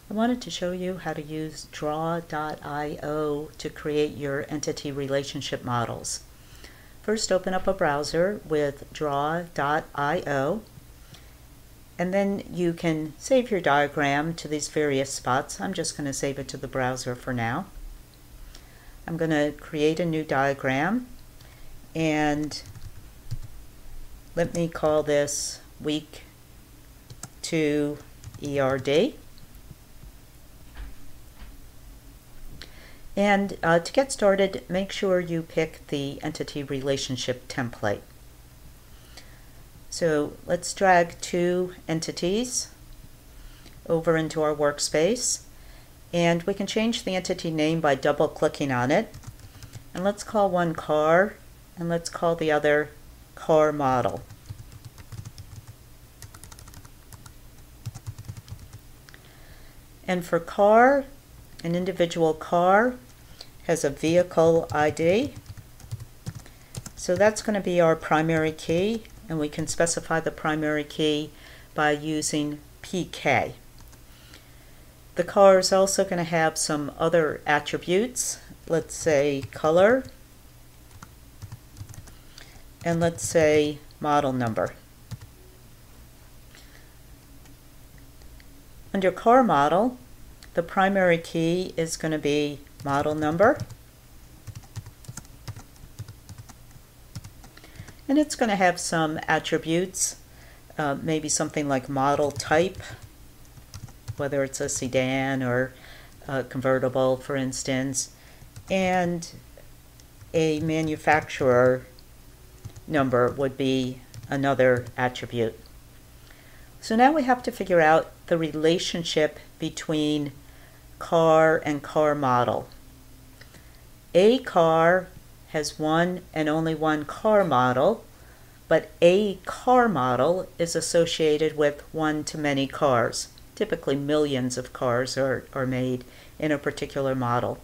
I wanted to show you how to use Draw.io to create your entity relationship models. First, open up a browser with Draw.io, and then you can save your diagram to these various spots. I'm just going to save it to the browser for now. I'm going to create a new diagram, and let me call this Week 2 ERD. And to get started, make sure you pick the entity relationship template. So let's drag two entities over into our workspace, and we can change the entity name by double-clicking on it. And let's call one car, and let's call the other car model. And for car, an individual car has a vehicle ID. So that's going to be our primary key, and we can specify the primary key by using PK. The car is also going to have some other attributes. Let's say color, and let's say model number. Under car model, the primary key is going to be model number, and it's going to have some attributes, maybe something like model type, whether it's a sedan or a convertible, for instance, and a manufacturer number would be another attribute. So now we have to figure out the relationship between car and car model. A car has one and only one car model, but a car model is associated with one-to-many cars. Typically millions of cars are made in a particular model.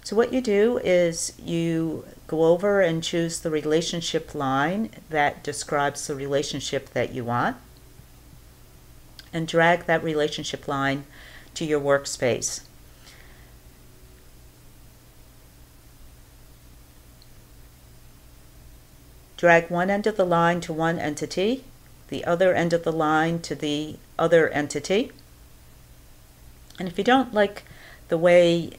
So what you do is you go over and choose the relationship line that describes the relationship that you want, and drag that relationship line to your workspace. Drag one end of the line to one entity, the other end of the line to the other entity. And if you don't like the way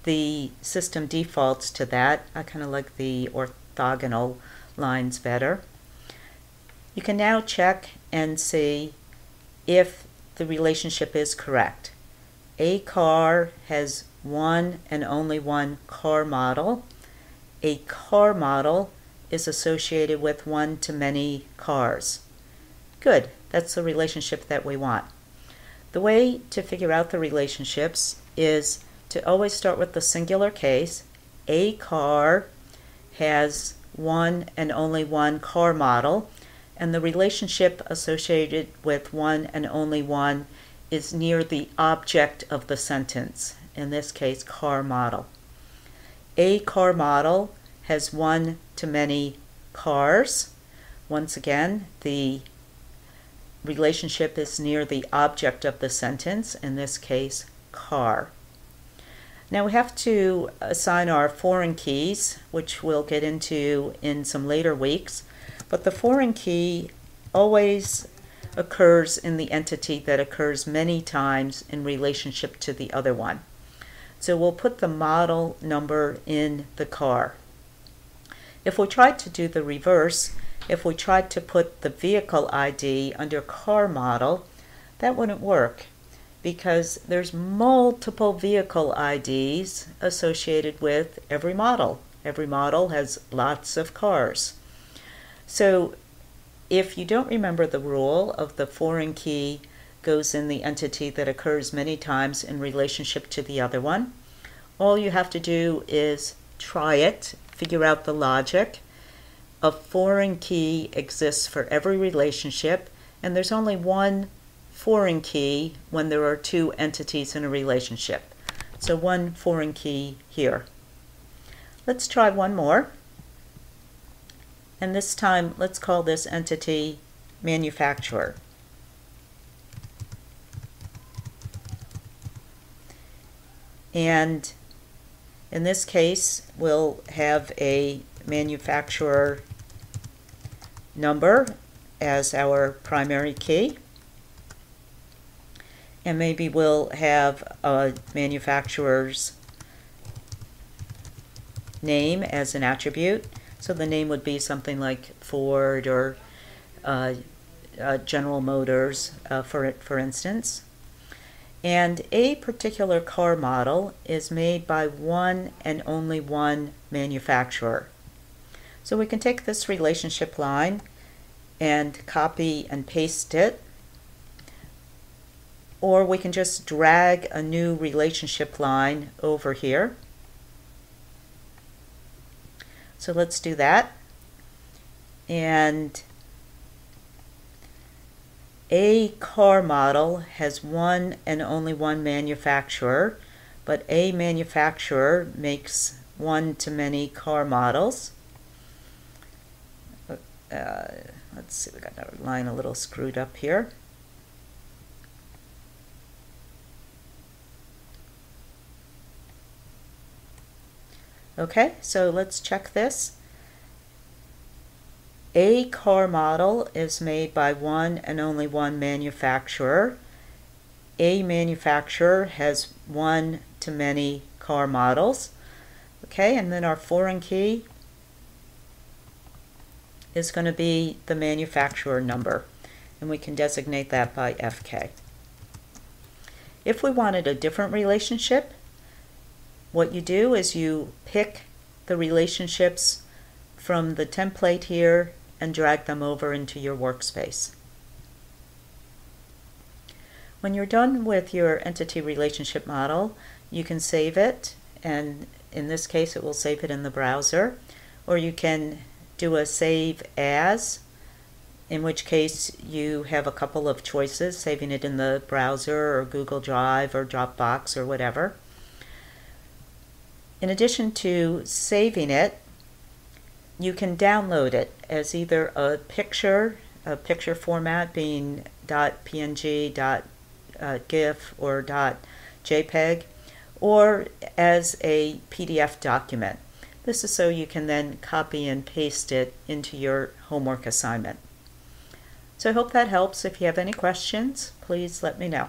the system defaults to that, I kind of like the orthogonal lines better. You can now check and see if the relationship is correct. A car has one and only one car model. A car model is associated with one-to-many cars. Good, that's the relationship that we want. The way to figure out the relationships is to always start with the singular case. A car has one and only one car model, and the relationship associated with one and only one is near the object of the sentence, in this case, car model. A car model has one-to-many cars. Once again, the relationship is near the object of the sentence, in this case, car. Now we have to assign our foreign keys, which we'll get into in some later weeks. But the foreign key always occurs in the entity that occurs many times in relationship to the other one. So we'll put the model number in the car. If we tried to do the reverse, if we tried to put the vehicle ID under car model, that wouldn't work because there's multiple vehicle IDs associated with every model. Every model has lots of cars. So if you don't remember the rule of the foreign key goes in the entity that occurs many times in relationship to the other one, all you have to do is try it, figure out the logic. A foreign key exists for every relationship, and there's only one foreign key when there are two entities in a relationship. So one foreign key here. Let's try one more. And this time, let's call this entity manufacturer. And in this case, we'll have a manufacturer number as our primary key. And maybe we'll have a manufacturer's name as an attribute. So the name would be something like Ford or General Motors, for instance. And a particular car model is made by one and only one manufacturer. So we can take this relationship line and copy and paste it, or we can just drag a new relationship line over here. So let's do that. And a car model has one and only one manufacturer, but a manufacturer makes one-to-many car models. Let's see, we got our line a little screwed up here. Okay, so let's check this. A car model is made by one and only one manufacturer. A manufacturer has one-to-many car models. Okay, and then our foreign key is going to be the manufacturer number, and we can designate that by FK. If we wanted a different relationship, what you do is you pick the relationships from the template here and drag them over into your workspace. When you're done with your entity relationship model, you can save it, and in this case it will save it in the browser, or you can do a save as, in which case you have a couple of choices, saving it in the browser or Google Drive or Dropbox or whatever. In addition to saving it, you can download it as either a picture format being .png, .gif, or .jpeg, or as a PDF document. This is so you can then copy and paste it into your homework assignment. So I hope that helps. If you have any questions, please let me know.